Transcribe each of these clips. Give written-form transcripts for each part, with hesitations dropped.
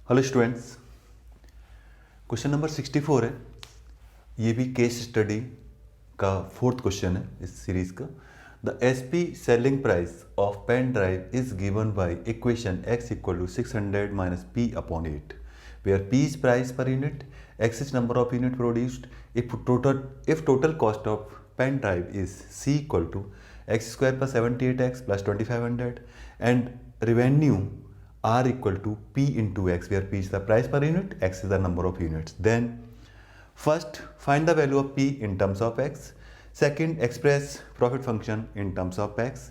Hello students, question number 64 है। ये भी केस स्टडी का फोर्थ क्वेश्चन है इस सीरीज का। The S P selling price of pen drive is given by equation x equal to 600 minus P upon 8 where p is price per unit, x is number of unit produced, if total cost of pen drive is c equal to x square plus 78x plus 2500 and revenue R equal to P into X, where P is the price per unit, X is the number of units. Then first find the value of P in terms of X. Second, express profit function in terms of X.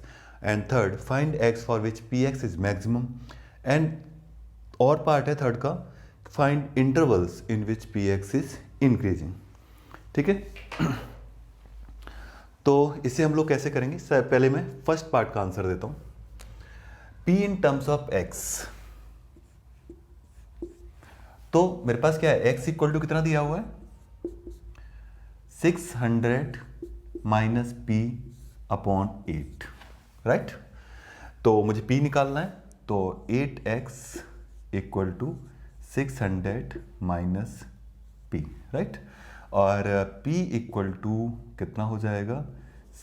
And third, find X for which PX is maximum. And और part है third का, find intervals in which PX is increasing. ठीक है, तो इसे हम लोग कैसे करेंगे? पहले मैं फर्स्ट पार्ट का आंसर देता हूँ। P in terms of x, तो मेरे पास क्या है, x इक्वल टू कितना दिया हुआ है 600 माइनस पी अपॉन 8, राइट। तो मुझे p निकालना है, तो 8x equal to 600 minus P, right. और p इक्वल टू कितना हो जाएगा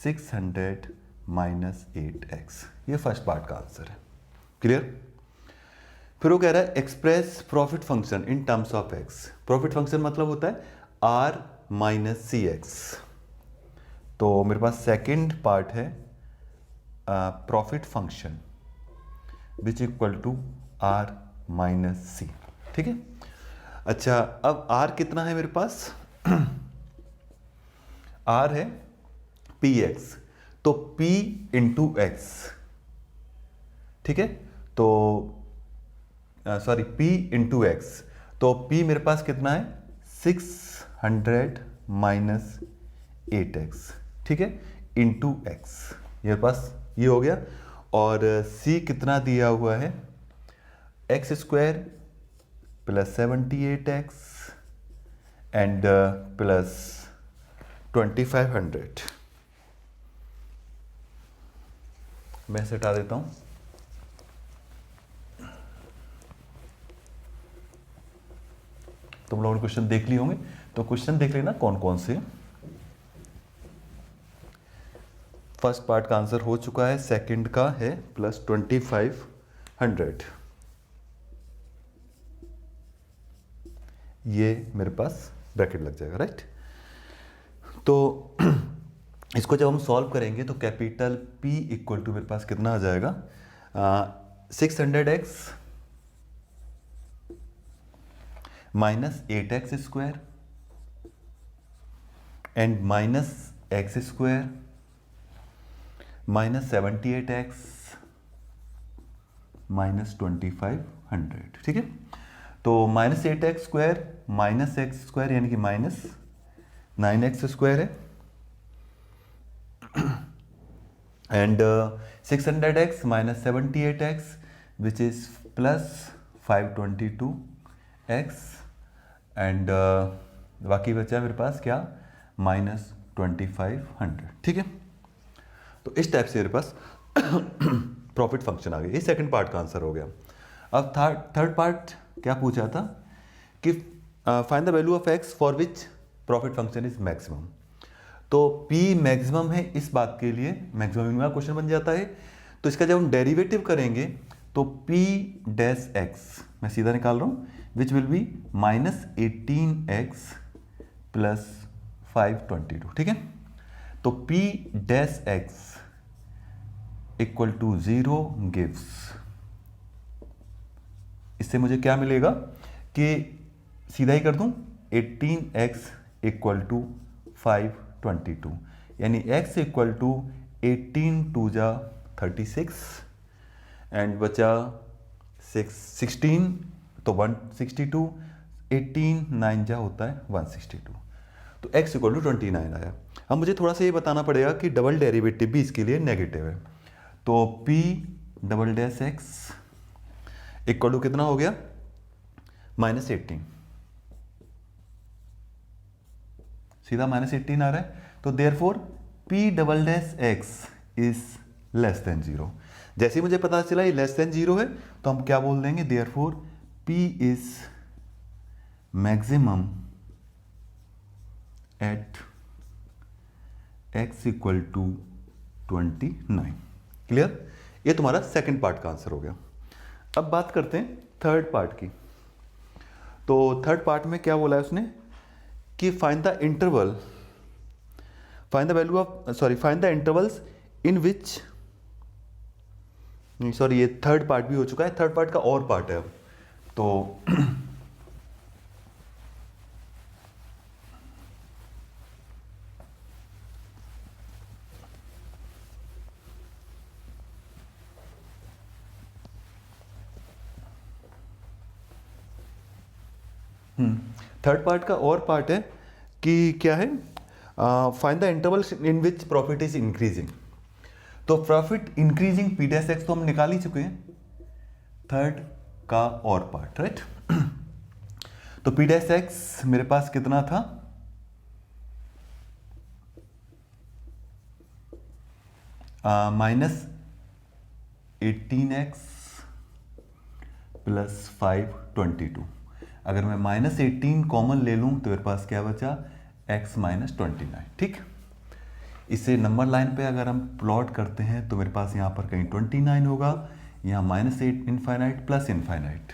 600 माइनस 8x। ये फर्स्ट पार्ट का आंसर है। क्लियर। फिर वो कह रहा है express profit function in terms of X. Profit function मतलब होता है आर माइनस सी एक्स। तो मेरे पास सेकंड पार्ट है profit function which equal to R minus C. ठीक है। अच्छा, अब आर कितना है मेरे पास आर है पी एक्स, तो पी इंटू एक्स। ठीक है, तो सॉरी p इंटू एक्स, तो p मेरे पास कितना है 600 माइनस 8x, ठीक है, इंटू एक्स। मेरे पास ये हो गया। और c कितना दिया हुआ है x square plus 78x and plus 2500। मैं इसे हटा देता हूं। तुम लोगों ने क्वेश्चन देख लिए होंगे, तो क्वेश्चन देख लेना कौन कौन से। फर्स्ट पार्ट का आंसर हो चुका है, सेकंड का है प्लस 2500। ये मेरे पास ब्रैकेट लग जाएगा, राइट। तो इसको जब हम सॉल्व करेंगे तो कैपिटल P इक्वल टू मेरे पास कितना आ जाएगा 600x minus 8x square and minus x square minus 78x minus 2500। ठीक है, तो minus 8x square minus x square यानी कि माइनस 9x स्क्वायर है and 600x minus 78x which is plus 522x and बाकी बचा मेरे पास क्या माइनस 2500। ठीक है, तो इस टाइप से मेरे पास प्रॉफिट फंक्शन आ गया। ये सेकंड पार्ट का आंसर हो गया। अब थर्ड पार्ट क्या पूछा था कि find the value of x for which profit function is maximum. तो P मैक्सिमम है, इस बात के लिए मैक्सिमम का क्वेश्चन बन जाता है। तो इसका जब हम डेरिवेटिव करेंगे तो P डैश एक्स मैं सीधा निकाल रहा हूँ, which will be minus 18x plus 522। ठीक है, तो P dash X equal to 0 gives, इससे मुझे क्या मिलेगा कि सीधा ही कर दूं 18x इक्वल टू 522 यानी x इक्वल टू 18 टू जा 36 एंड बचा 16 तो 162, 18 9 जा होता है 162, तो x इक्वल टू 29 आया। अब मुझे थोड़ा सा ये बताना पड़ेगा कि डबल डेरिवेटिव भी इसके लिए नेगेटिव है। तो p double dash X equal to कितना हो गया माइनस 18, सीधा माइनस 18 आ रहा है। तो therefore p double dash x is less than 0। जैसे ही मुझे पता चला ये लेस देन 0 है तो हम क्या बोल देंगे, therefore P is maximum at x equal to 29। Clear? ये तुम्हारा सेकंड पार्ट का आंसर हो गया। अब बात करते हैं थर्ड पार्ट की। तो थर्ड पार्ट में क्या बोला है उसने कि find the interval, find the value of, sorry, find the intervals in which, sorry ये थर्ड पार्ट भी हो चुका है, थर्ड पार्ट का और पार्ट है अब। तो थर्ड पार्ट का और पार्ट है कि क्या है, find the intervals in which profit is increasing. तो profit increasing P dash x तो हम निकाल ही चुके हैं, थर्ड का और पार्ट, राइट। तो पी डैश एक्स मेरे पास कितना था, -18x + 522। अगर मैं -18 कॉमन ले लूं तो मेरे पास क्या बचा, x - 29। ठीक, इसे नंबर लाइन पे अगर हम प्लॉट करते हैं तो मेरे पास यहाँ पर कहीं 29 होगा, यहाँ -8 infinite plus infinite,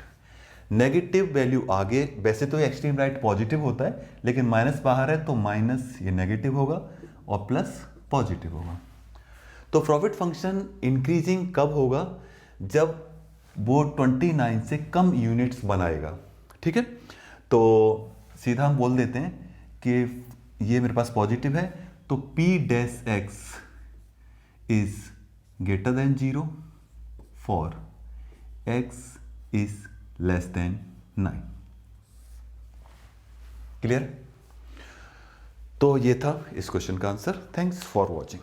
negative value आगे। वैसे तो एक्सट्रीम राइट पॉजिटिव होता है, लेकिन माइनस बाहर है तो माइनस ये नेगेटिव होगा और प्लस पॉजिटिव होगा। तो प्रॉफिट फंक्शन इंक्रीजिंग कब होगा, जब वो 29 से कम यूनिट्स बनाएगा। ठीक है, तो सीधा हम बोल देते हैं कि ये मेरे पास पॉजिटिव है, तो P dash x is greater than 0 for x is less than 9। Clear? तो ये था इस क्वेश्चन का आंसर। Thanks for watching.